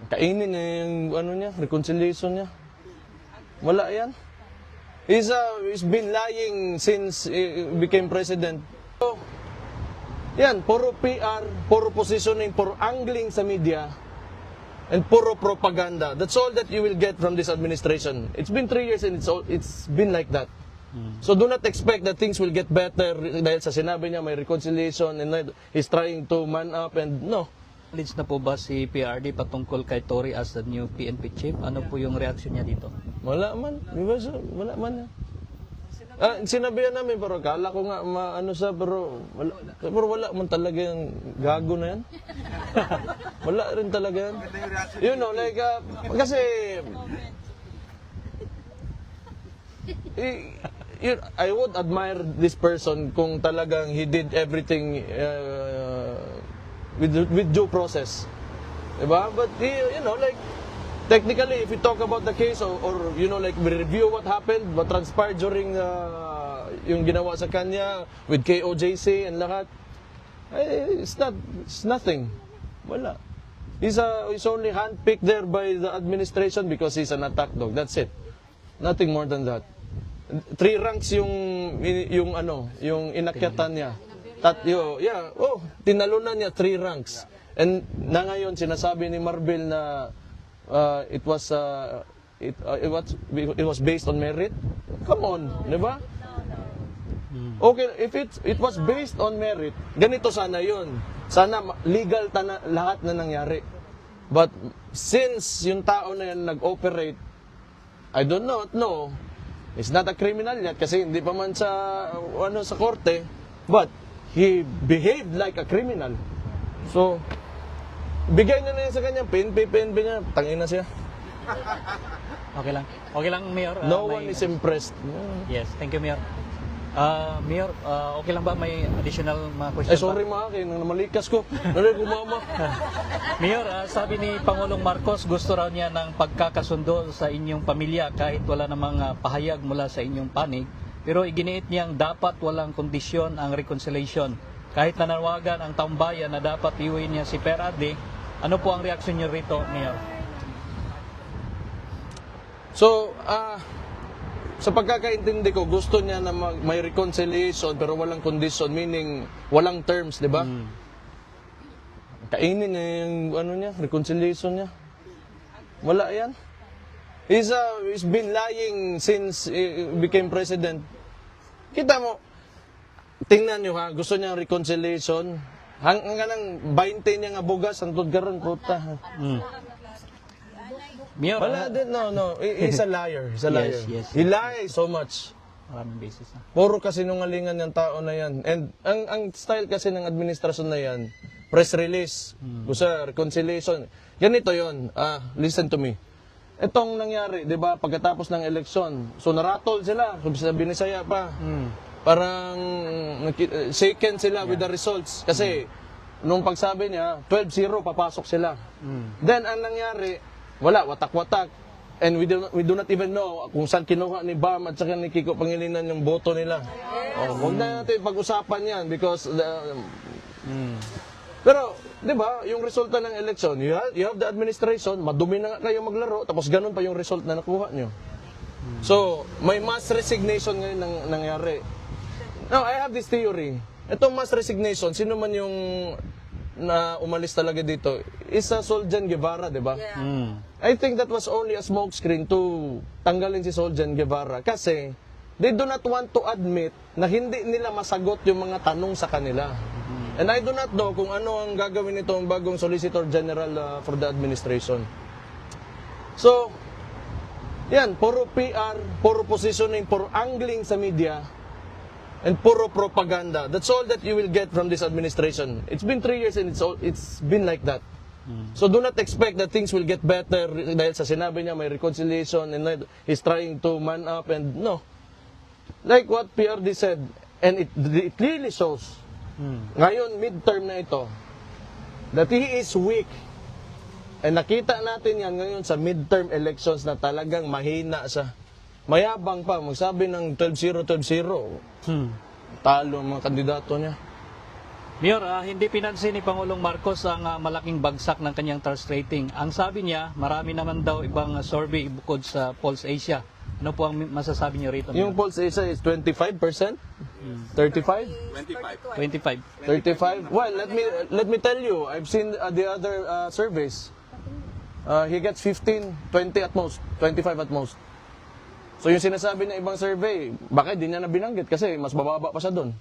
Kainin niya yung ano niya, reconciliation niya. Wala yan. He's been lying since he became president. So, yan, puro PR, puro positioning, puro angling sa media, and puro propaganda. That's all that you will get from this administration. It's been 3 years and it's been like that. So do not expect that things will get better dahil sa sinabi niya may reconciliation and he's trying to man up and no. Acknowledge na po ba si PRD patungkol kay Tory as the new PNP chief? Ano po yung reaction niya dito? Wala man. Di ba? Wala man. Sinabihan namin pero kala ko nga maano sa pero wala man talaga yung gago na yan. Wala rin talaga yan. You know, like, kasi I would admire this person kung talagang he did everything with due process. Diba? But, you know, like, technically, if we talk about the case or you know, like, we review what happened, what transpired during yung ginawa sa kanya with KOJC and lahat, it's nothing. Wala. He's only handpicked there by the administration because he's an attack dog. That's it. Nothing more than that. 3 ranks yung inakyatan niya. Tinalunan niya 3 ranks. And na ngayon sinasabi ni Marbil na it was based on merit. Come on, di ba? Okay, if it was based on merit, ganito sana yun. Sana legal lahat na nangyari. But since yung tao na yan nag-operate, I don't know, he's not a criminal yet kasi hindi pa man sa korte, but he behaved like a criminal. So, bigay na yan sa kanya, PNP niya, tangin na siya. Okay lang. Okay lang, Mayor. No one is impressed. Yes, thank you, Mayor. Mayor, okay lang ba may additional mga questions? Sorry mga akin, namalikas ko. Nari ko mama. Mayor, sabi ni Pangulong Marcos, gusto raw niya ng pagkakasundo sa inyong pamilya kahit wala namang pahayag mula sa inyong panig. Pero iginiit niyang dapat walang kondisyon ang reconciliation. Kahit nanawagan ang taumbayan na dapat iuwi niya si PRD, ano po ang reaksyon niyo rito, Mayor? So, sa pagkakaintindi ko, gusto niya na may reconciliation pero walang condition, meaning walang terms, di ba? Kainin niya yung reconciliation niya. Wala yan. He's been lying since he became president. Kita mo, tingnan niyo ha, gusto niya reconciliation. Hanggang 20 niya nga bugas, antod karon puta. Mayor, wala din, no. He's a liar. He's a liar. Yes. He lies so much. Maraming basis na. Puro kasinungalingan yung tao na yan. And ang style kasi ng administrasyon na yan, press release, gusto reconciliation. Ganito yon. Listen to me. Itong nangyari, di ba, pagkatapos ng eleksyon, so naratol sila, sa Binisaya pa. Parang shaken sila with the results. Kasi, nung pagsabi niya, 12-0, papasok sila. Then, ang nangyari, wala, watak-watak. And we do not even know kung saan kinuha ni Bam at saka ni Kiko Pangilinan yung boto nila. Huwag na natin pag-usapan yan because Pero, di ba, yung resulta ng election, you have the administration, madumi na nga kayo maglaro, tapos ganun pa yung result na nakuha nyo. So, may mass resignation ngayon nangyari. Now, I have this theory. Itong mass resignation, sino man yung na umalis talaga dito, is Soljan Guevara, di ba? I think that was only a smokescreen to tanggalin si Soljan Guevara kasi they do not want to admit na hindi nila masagot yung mga tanong sa kanila. And I do not know kung ano ang gagawin nito ang bagong Solicitor General for the administration. So, yan, puro PR, puro positioning, puro angling sa media, and puro propaganda. That's all that you will get from this administration. It's been 3 years and it's been like that. So do not expect that things will get better dahil sa sinabi niya may reconciliation and he's trying to man up and no. Like what PRD said, and it clearly shows, ngayon midterm na ito, that he is weak. And nakita natin yan ngayon sa midterm elections na talagang mahina siya. Mayabang pa, magsabi ng 12-0, 12-0. Talo ang mga kandidato niya. Mayor, hindi pinansin ni Pangulong Marcos ang malaking bagsak ng kanyang trust rating. Ang sabi niya, marami naman daw ibang survey bukod sa Pulse Asia. Ano po ang masasabi niyo rito? Yung Pulse Asia is 25%? 35? 25. 35? Well, let me tell you, I've seen the other surveys. He gets 15, 20 at most, 25 at most. So yung sinasabi ng ibang survey, bakit di niya na binanggit kasi mas bababa pa siya doon.